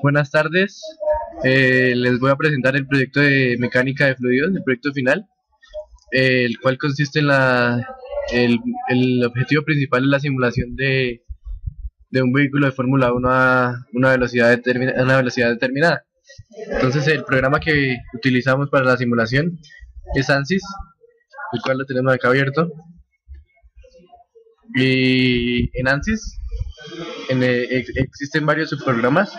Buenas tardes. Les voy a presentar el proyecto de mecánica de fluidos, el proyecto final, el cual consiste en el, el objetivo principal es la simulación de un vehículo de Fórmula 1 a a una velocidad determinada. Entonces el programa que utilizamos para la simulación es ANSYS, el cual lo tenemos acá abierto. Y en ANSYS existen varios subprogramas,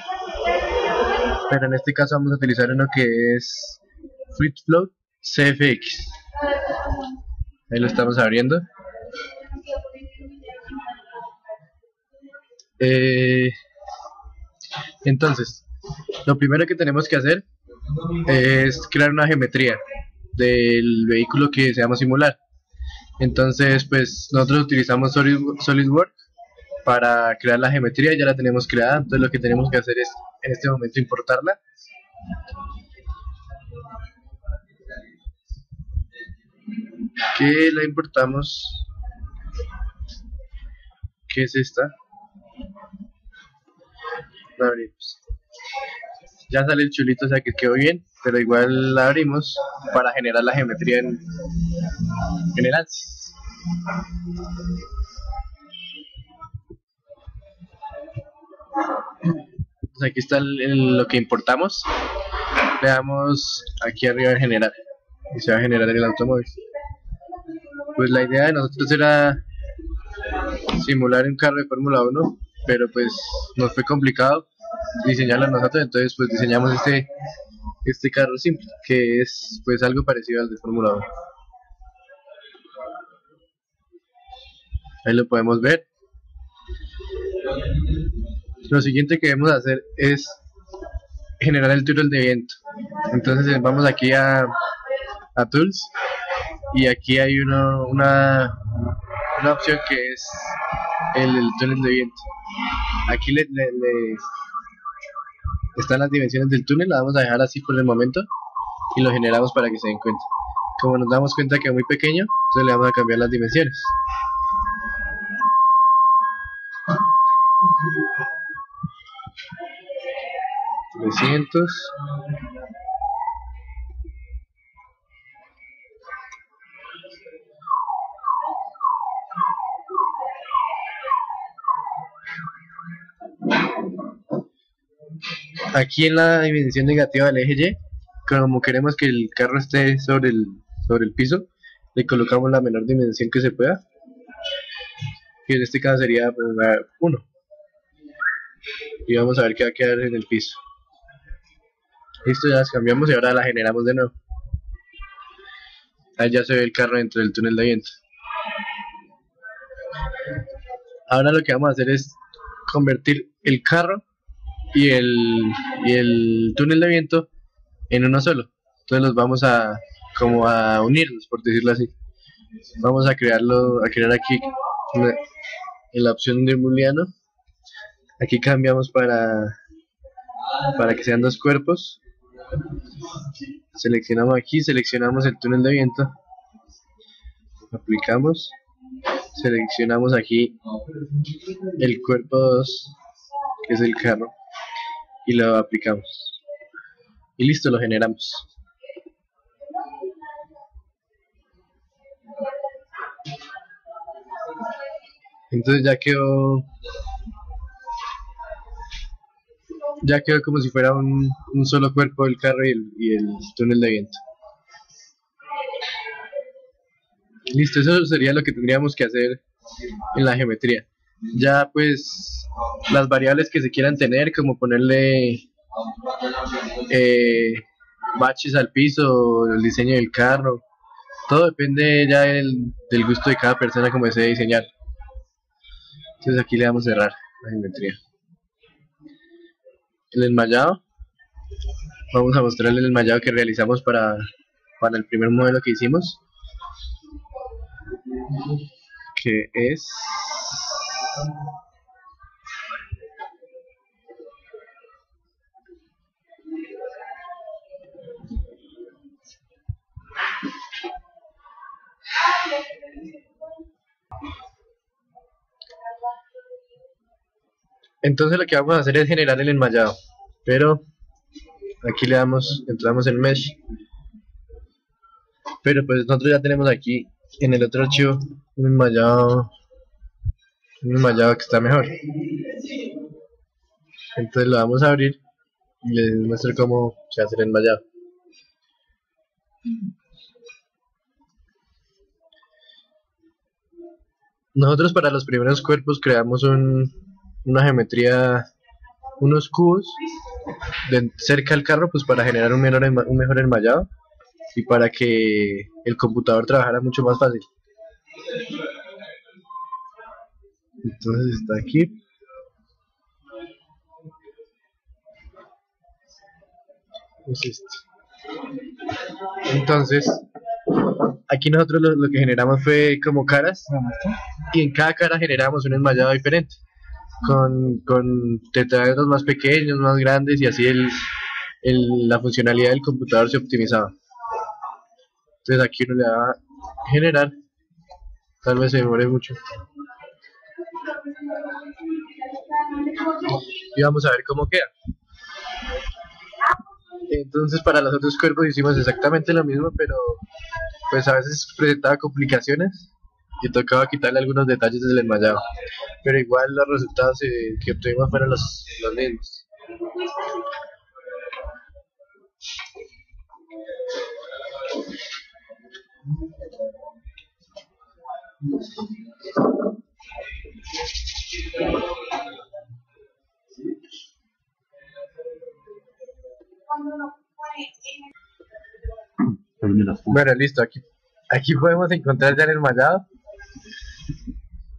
pero en este caso vamos a utilizar uno que es FluidFlow CFX. Ahí lo estamos abriendo. Eh, entonces, lo primero que tenemos que hacer es crear una geometría del vehículo que deseamos simular. Entonces, pues nosotros utilizamos SolidWorks para crear la geometría, ya la tenemos creada. Entonces lo que tenemos que hacer es en este momento importarla. Que la importamos, que es esta. La abrimos. Ya sale el chulito, o sea que quedó bien, pero igual la abrimos para generar la geometría en el ANSYS. Entonces aquí está lo que importamos. Le damos aquí arriba en generar y se va a generar el automóvil. Pues la idea de nosotros era simular un carro de Fórmula 1, pero pues nos fue complicado diseñarlo nosotros, entonces pues diseñamos este carro simple, que es pues algo parecido al de Fórmula 1. Ahí lo podemos ver. Lo siguiente que debemos hacer es generar el túnel de viento. Entonces vamos aquí a Tools y aquí hay una opción que es el túnel de viento. Aquí están las dimensiones del túnel, la vamos a dejar así por el momento y lo generamos para que se den cuenta. Como nos damos cuenta que es muy pequeño, entonces le vamos a cambiar las dimensiones. $300. Aquí en la dimensión negativa del eje Y, como queremos que el carro esté sobre el piso, le colocamos la menor dimensión que se pueda, que en este caso sería 1, y vamos a ver qué va a quedar en el piso. Listo, ya las cambiamos y ahora la generamos de nuevo. Ahí ya se ve el carro dentro del túnel de viento. Ahora lo que vamos a hacer es convertir el carro y el túnel de viento en uno solo. Entonces los vamos a como a unirlos, por decirlo así. Vamos a crear aquí en la opción de booleano. Aquí cambiamos para que sean dos cuerpos. Seleccionamos aquí, seleccionamos el túnel de viento, aplicamos, seleccionamos aquí el cuerpo 2, que es el carro, y lo aplicamos. Y listo, lo generamos. Entonces ya quedó como si fuera un solo cuerpo el carro y el túnel de viento. Listo, eso sería lo que tendríamos que hacer en la geometría. Ya pues las variables que se quieran tener, como ponerle baches al piso, el diseño del carro, todo depende ya del gusto de cada persona como desee diseñar. Entonces aquí le vamos a cerrar la geometría. El enmayado, vamos a mostrarle el enmayado que realizamos para el primer modelo que hicimos, que es Entonces lo que vamos a hacer es generar el enmallado, pero aquí entramos en Mesh, pero pues nosotros ya tenemos aquí en el otro archivo un enmallado que está mejor. Entonces lo vamos a abrir y les muestro cómo se hace el enmallado. Nosotros para los primeros cuerpos creamos una geometría, unos cubos cerca al carro, pues para generar un mejor enmallado y para que el computador trabajara mucho más fácil. Entonces está aquí. Es este. Entonces aquí nosotros lo que generamos fue como caras, y en cada cara generamos un enmallado diferente con tetraedros más pequeños, más grandes, y así la funcionalidad del computador se optimizaba. Entonces aquí uno le va a generar, tal vez se demore mucho, y vamos a ver cómo queda. Entonces para los otros cuerpos hicimos exactamente lo mismo, pero pues a veces presentaba complicaciones y tocaba quitarle algunos detalles del enmallado, pero igual los resultados que obtuvimos fueron los mismos. Bueno, listo, aquí podemos encontrar ya el enmallado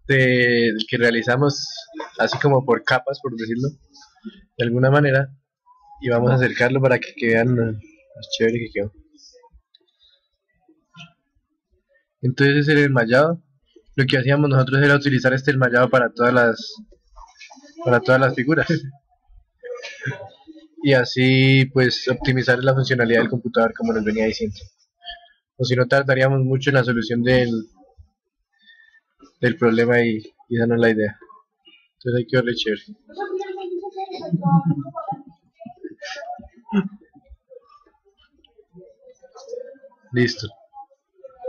del que realizamos así como por capas, por decirlo de alguna manera, y vamos a acercarlo para que vean lo chévere que quedó. Entonces el enmallado, lo que hacíamos nosotros era utilizar este enmallado para todas las figuras y así pues optimizar la funcionalidad del computador, como nos venía diciendo, o si no tardaríamos mucho en la solución del problema, y esa no es la idea. Entonces hay que verle chévere. Listo.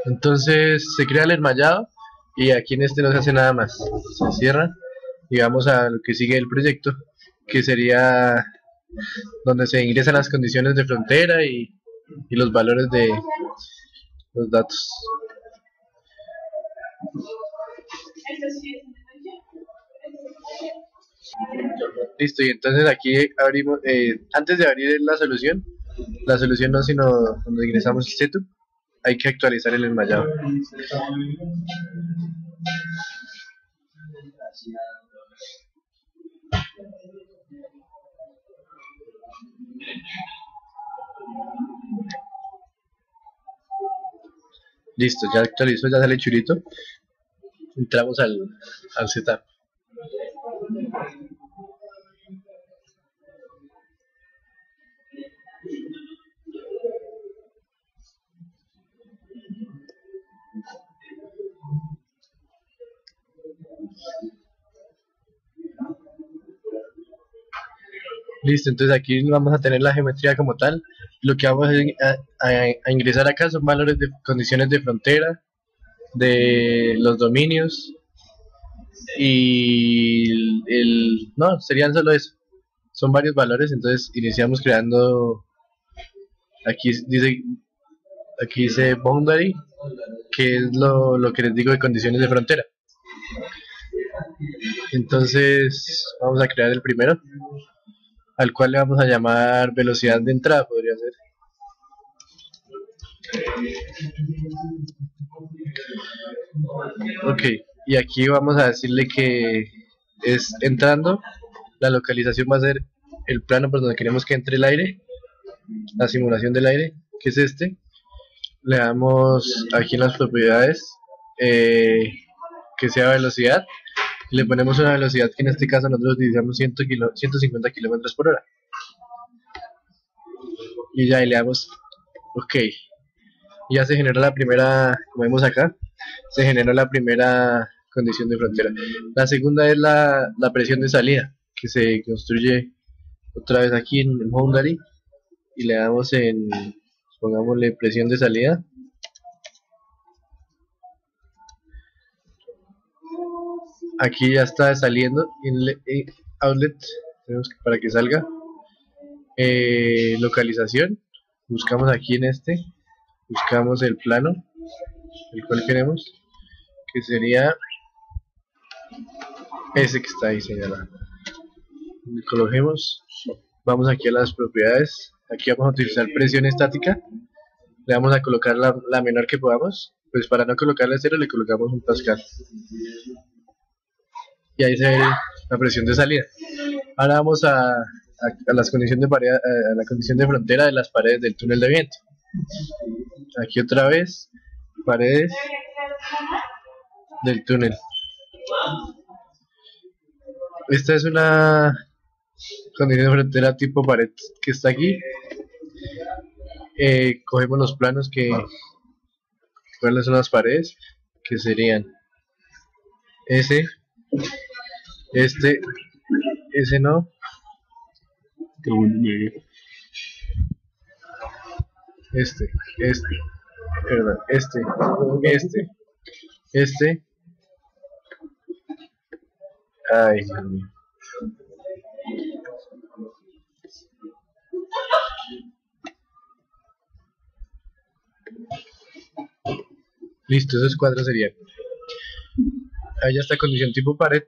Entonces se crea el enmallado y aquí en este no se hace nada más. Se cierra y vamos a lo que sigue del proyecto, que sería donde se ingresan las condiciones de frontera y los valores de los datos. Listo, y entonces aquí abrimos, antes de abrir la solución no, sino cuando ingresamos el setup, hay que actualizar el enmallado. Listo, ya actualizó, ya sale churito. Entramos al setup. Listo, entonces aquí vamos a tener la geometría como tal. Lo que vamos a ingresar acá son valores de condiciones de frontera, de los dominios, y no, serían solo eso. Son varios valores, entonces iniciamos creando, aquí dice boundary, que es lo que les digo de condiciones de frontera. Entonces vamos a crear el primero, al cual le vamos a llamar velocidad de entrada, podría ser. Ok, y aquí vamos a decirle que es entrando, la localización va a ser el plano por donde queremos que entre el aire, la simulación del aire, que es este. Le damos aquí en las propiedades que sea velocidad, y le ponemos una velocidad que en este caso nosotros utilizamos 150 km por hora, y ya, y le damos ok, y ya se generó la primera, como vemos acá, se generó la primera condición de frontera. La segunda es la presión de salida, que se construye otra vez aquí en Boundary, y le damos en, pongámosle presión de salida. Aquí ya está saliendo outlet, tenemos que, para que salga. Localización, buscamos aquí en este, buscamos el plano el cual queremos, que sería ese que está ahí señalado. Coloquemos, vamos aquí a las propiedades, aquí vamos a utilizar presión estática, le vamos a colocar la menor que podamos, pues para no colocarle 0 le colocamos 1 pascal, y ahí se ve la presión de salida. Ahora vamos a las condiciones de pared, a la condición de frontera de las paredes del túnel de viento. Aquí otra vez, paredes del túnel. Esta es una condición de frontera tipo pared que está aquí. Cogemos los planos cuáles son las paredes, que serían ese, ese no, perdón, ay Dios mío. Listo, esos cuadros serían. Ahí ya está condición tipo pared.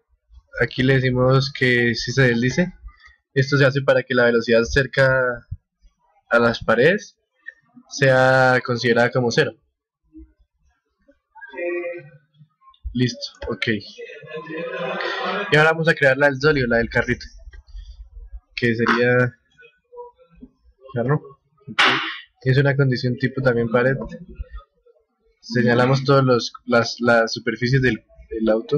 Aquí le decimos que si se deslice, esto se hace para que la velocidad cerca a las paredes sea considerada como 0. Listo, ok. Y ahora vamos a crear la del sólido, la del carrito, que sería carro. Okay. Es una condición tipo también pared. Señalamos todas las superficies del auto.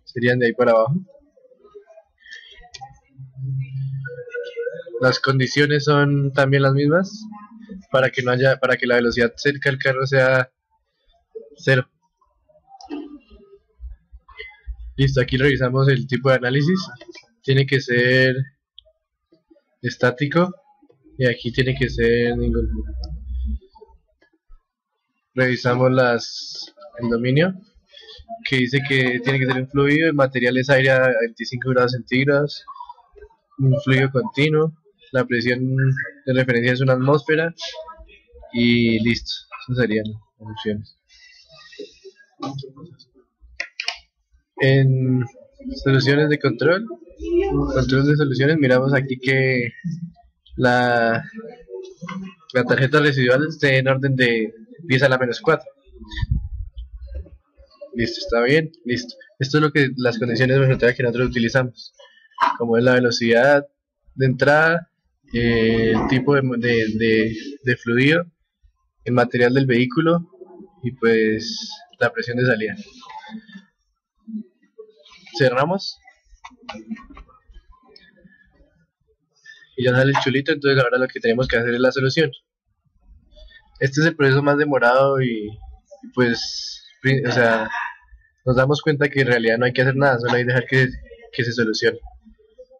Serían de ahí para abajo. Las condiciones son también las mismas, para que la velocidad cerca del carro sea 0. Listo, aquí revisamos el tipo de análisis. Tiene que ser estático y aquí tiene que ser ningún. Revisamos el dominio, que dice que tiene que ser un fluido, el material es aire a 25 grados centígrados, un fluido continuo, la presión de referencia es una atmósfera, y listo, esas serían las opciones. En soluciones de control de soluciones, miramos aquí que la tarjeta residual esté en orden de 10 a la menos 4. Listo, está bien, listo. Esto es lo que las condiciones de frontera que nosotros utilizamos, como es la velocidad de entrada, el tipo de fluido, el material del vehículo y pues la presión de salida. Cerramos y ya sale el chulito. Entonces ahora lo que tenemos que hacer es la solución. Este es el proceso más demorado y pues, o sea, nos damos cuenta que en realidad no hay que hacer nada, solo hay que dejar que se solucione.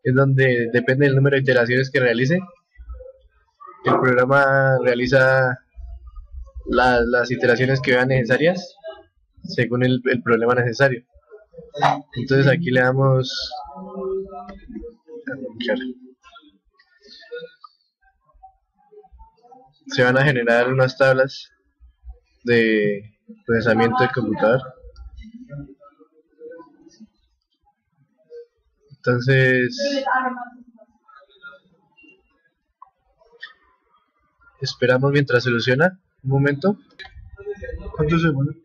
Es donde depende del número de iteraciones que realice. El programa realiza las iteraciones que vean necesarias según el problema necesario. Entonces aquí le damos arrancar. Se van a generar unas tablas de procesamiento del computador. Entonces esperamos mientras soluciona. Un momento. ¿Cuántos segundos?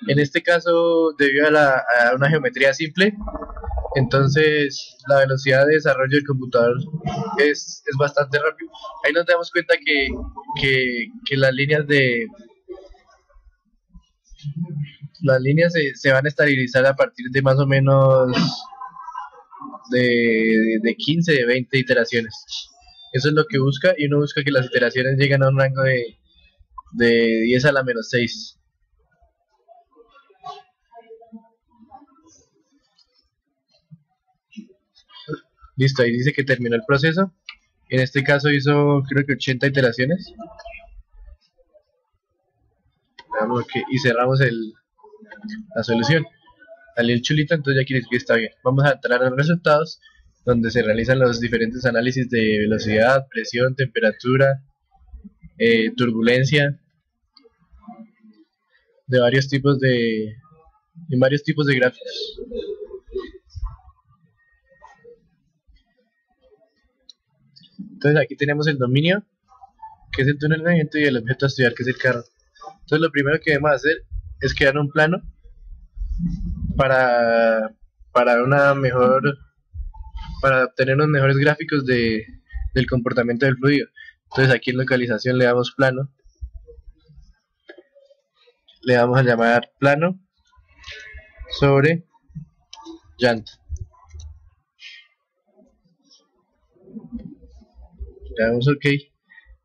En este caso, debido a una geometría simple, entonces la velocidad de desarrollo del computador es bastante rápido. Ahí nos damos cuenta que las líneas se van a estabilizar a partir de más o menos de 15, de 20 iteraciones. Eso es lo que busca, y uno busca que las iteraciones lleguen a un rango de 10 a la menos 6. Listo, ahí dice que terminó el proceso. En este caso hizo creo que 80 iteraciones. Veamos y cerramos la solución. Salió el chulito, entonces ya quiere decir que está bien. Vamos a entrar a los resultados, donde se realizan los diferentes análisis de velocidad, presión, temperatura, turbulencia, de varios tipos en varios tipos de gráficos. Entonces aquí tenemos el dominio, que es el túnel de movimiento, y el objeto a estudiar, que es el carro. Entonces lo primero que debemos hacer es crear un plano para obtener unos mejores gráficos del comportamiento del fluido. Entonces aquí en localización le damos plano, le vamos a llamar plano sobre llanta. Le damos OK.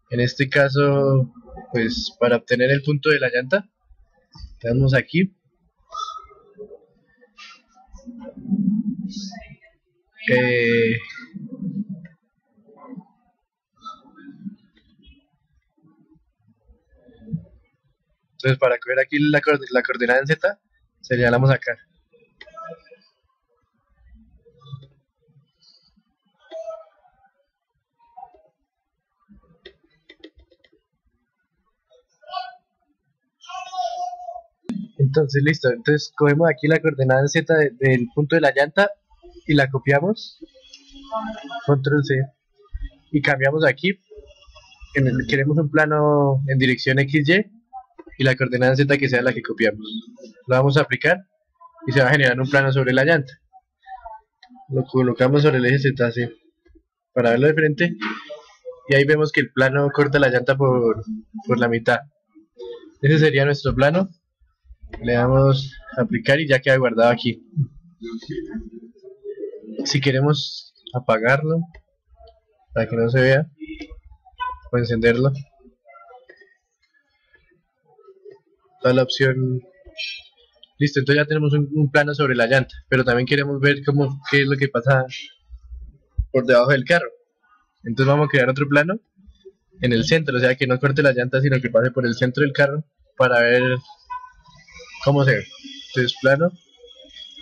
En este caso, pues para obtener el punto de la llanta, le damos aquí. Entonces para coger aquí la coordenada en Z, señalamos acá. Entonces listo, entonces cogemos aquí la coordenada en Z del punto de la llanta y la copiamos, control C, y cambiamos aquí. Queremos un plano en dirección XY y la coordenada en Z que sea la que copiamos. Lo vamos a aplicar y se va a generar un plano sobre la llanta. Lo colocamos sobre el eje Z así, para verlo de frente, y ahí vemos que el plano corta la llanta por la mitad. Ese sería nuestro plano. Le damos a aplicar y ya queda guardado aquí. Si queremos apagarlo para que no se vea, o encenderlo, da la opción. Listo, entonces ya tenemos un plano sobre la llanta, pero también queremos ver qué es lo que pasa por debajo del carro. Entonces vamos a crear otro plano en el centro, o sea que no corte la llanta, sino que pase por el centro del carro para ver cómo se ve. Entonces plano,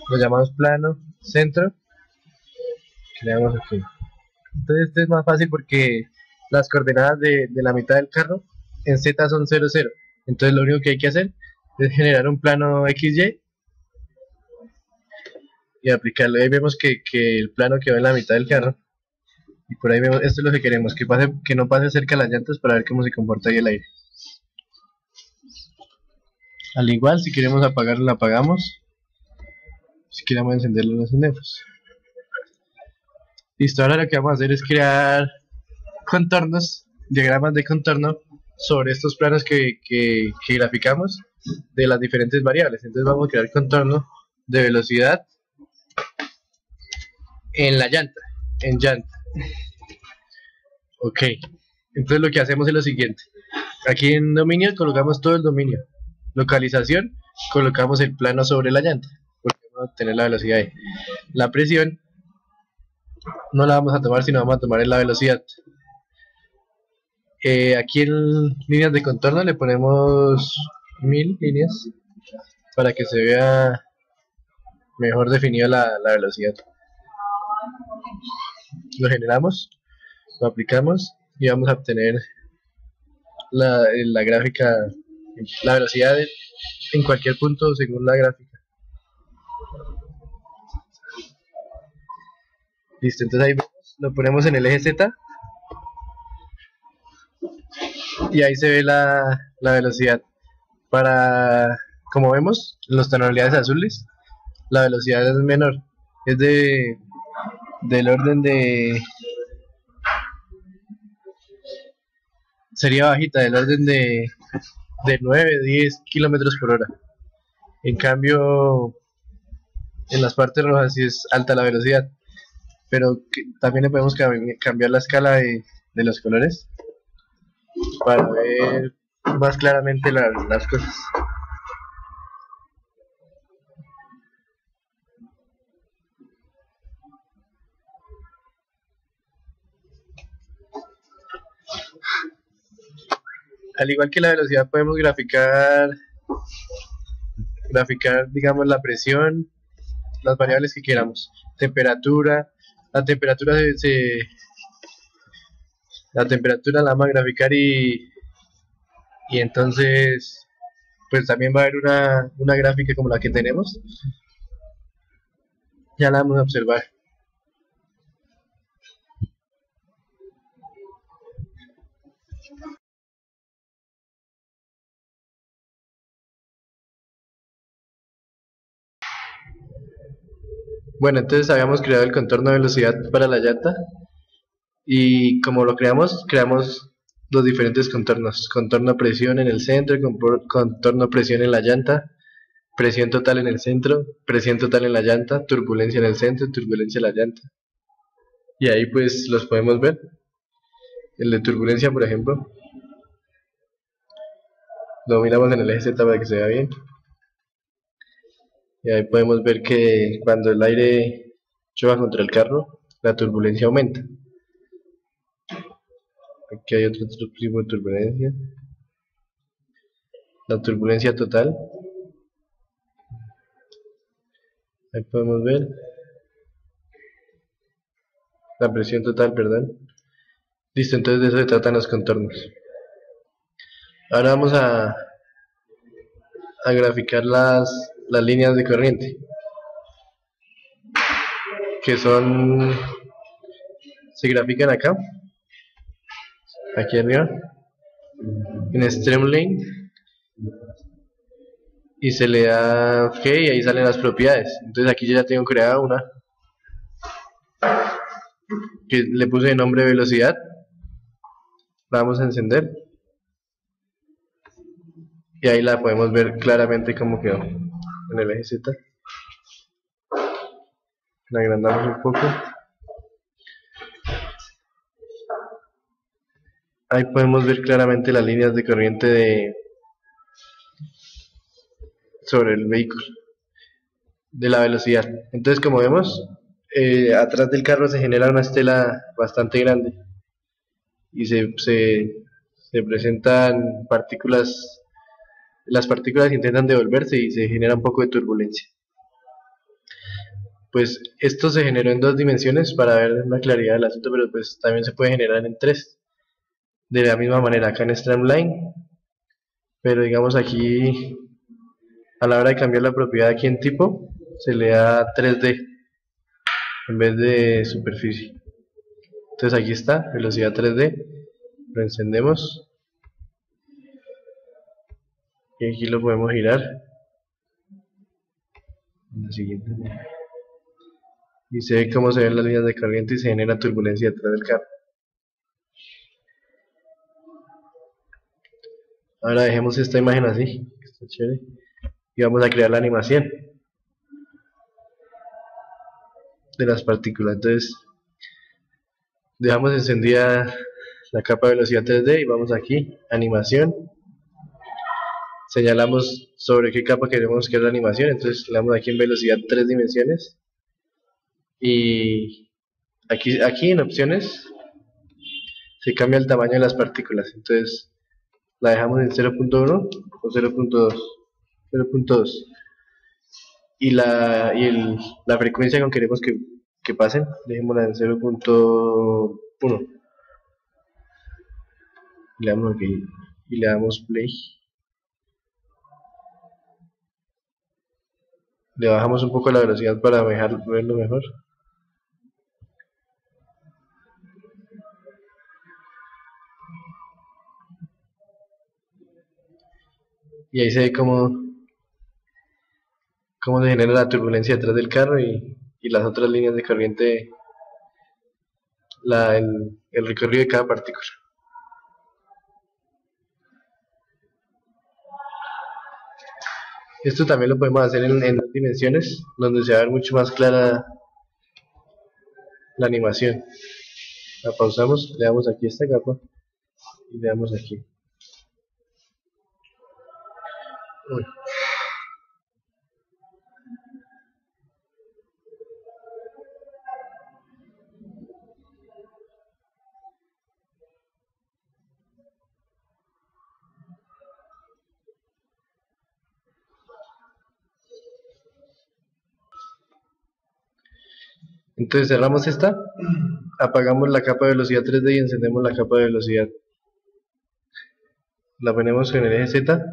lo llamamos plano centro, creamos aquí. Entonces este es más fácil porque las coordenadas de la mitad del carro en Z son 0, 0. Entonces lo único que hay que hacer es generar un plano XY y aplicarlo. Ahí vemos que el plano quedó en la mitad del carro, y por ahí vemos, esto es lo que queremos, que no pase cerca de las llantas, para ver cómo se comporta ahí el aire. Al igual, si queremos apagarlo, lo apagamos. Si queremos encenderlo, lo encendemos. Listo, ahora lo que vamos a hacer es crear contornos, diagramas de contorno sobre estos planos que graficamos de las diferentes variables. Entonces vamos a crear contorno de velocidad en la llanta, en llanta. Ok, entonces lo que hacemos es lo siguiente. Aquí en dominio colocamos todo el dominio. Localización, colocamos el plano sobre la llanta, porque vamos a obtener la velocidad ahí. La presión no la vamos a tomar, sino vamos a tomar la velocidad. Aquí en líneas de contorno le ponemos 1000 líneas para que se vea mejor definida la velocidad. Lo generamos, lo aplicamos y vamos a obtener la gráfica, la velocidad en cualquier punto según la gráfica. Listo, entonces ahí vemos, lo ponemos en el eje Z y ahí se ve la velocidad. Como vemos, en las tonalidades azules, la velocidad es menor, es del orden sería bajita, del orden de 9, 10 kilómetros por hora. En cambio, en las partes rojas sí es alta la velocidad, pero también le podemos cambiar la escala de de los colores para ver más claramente las cosas. Al igual que la velocidad podemos graficar digamos la presión, las variables que queramos, temperatura, la temperatura la temperatura la vamos a graficar y entonces pues también va a haber una gráfica como la que tenemos, ya la vamos a observar. Bueno, entonces habíamos creado el contorno de velocidad para la llanta y como lo creamos los diferentes contornos: contorno presión en el centro, contorno presión en la llanta, presión total en el centro, presión total en la llanta, turbulencia en el centro, turbulencia en la llanta. Y ahí pues los podemos ver. El de turbulencia, por ejemplo, lo miramos en el eje Z para que se vea bien. Y ahí podemos ver que cuando el aire choca contra el carro, la turbulencia aumenta. Aquí hay otro tipo de turbulencia. La turbulencia total. Ahí podemos ver. La presión total, perdón. Listo, entonces de eso se tratan los contornos. Ahora vamos a graficar las líneas de corriente, que se grafican acá, aquí arriba, en Streamline, y se le da OK y ahí salen las propiedades. Entonces aquí yo ya tengo creada una que le puse de nombre velocidad. La vamos a encender y ahí la podemos ver claramente cómo quedó en el eje Z. La agrandamos un poco. Ahí podemos ver claramente las líneas de corriente sobre el vehículo, de la velocidad. Entonces, como vemos, atrás del carro se genera una estela bastante grande y se presentan partículas. Las partículas intentan devolverse y se genera un poco de turbulencia. Pues esto se generó en 2 dimensiones para ver la claridad del asunto, pero pues también se puede generar en 3, de la misma manera acá en Streamline. Pero digamos aquí, a la hora de cambiar la propiedad aquí en tipo, se le da 3D en vez de superficie. Entonces aquí está, velocidad 3D, lo encendemos y aquí lo podemos girar en la siguiente, y se ve cómo se ven las líneas de corriente y se genera turbulencia detrás del carro. Ahora dejemos esta imagen así, que está chévere, y vamos a crear la animación de las partículas. Entonces dejamos encendida la capa de velocidad 3D y vamos aquí, animación, señalamos sobre qué capa queremos que es la animación. Entonces le damos aquí en velocidad 3 dimensiones y aquí en opciones se cambia el tamaño de las partículas. Entonces la dejamos en 0.1 o 0.2, 0.2, y la frecuencia con que queremos que pasen, dejémosla en 0.1, le damos OK y le damos play. Le bajamos un poco la velocidad para verlo mejor. Y ahí se ve cómo se genera la turbulencia detrás del carro y las otras líneas de corriente, el recorrido de cada partícula. Esto también lo podemos hacer en 2 dimensiones, donde se va a ver mucho más clara la animación. La pausamos, le damos aquí a esta capa y le damos aquí. Uy. Entonces cerramos esta, apagamos la capa de velocidad 3D y encendemos la capa de velocidad. La ponemos en el eje Z,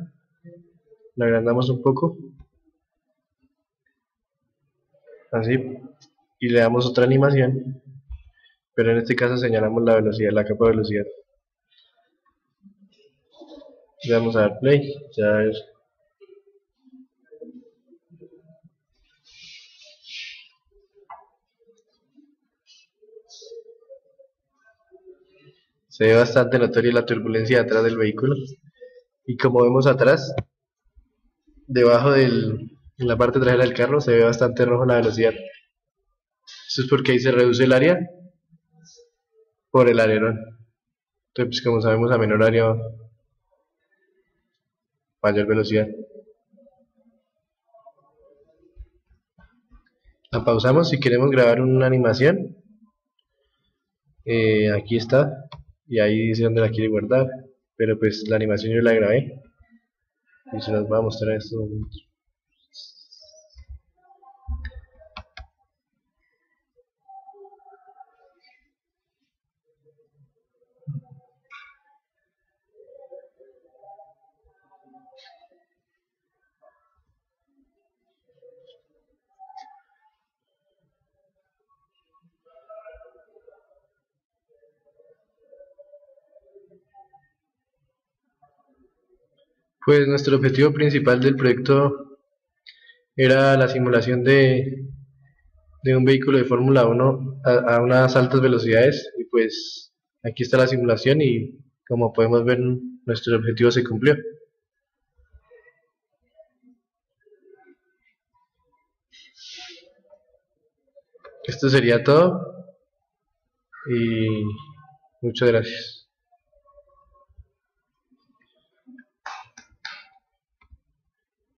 la agrandamos un poco, así, y le damos otra animación, pero en este caso señalamos la velocidad, la capa de velocidad. Le vamos a dar play, ya ver. Se ve bastante notoria la turbulencia atrás del vehículo. Y como vemos atrás, debajo en la parte trasera del carro, se ve bastante rojo la velocidad. Esto es porque ahí se reduce el área por el alerón. Entonces, pues, como sabemos, a menor área, mayor velocidad. La pausamos si queremos grabar una animación. Aquí está. Y ahí dice dónde la quiere guardar. Pero pues la animación yo la grabé. Y se las voy a mostrar en estos momentos. Pues nuestro objetivo principal del proyecto era la simulación de un vehículo de Fórmula 1 a unas altas velocidades, y pues aquí está la simulación y como podemos ver nuestro objetivo se cumplió. Esto sería todo y muchas gracias.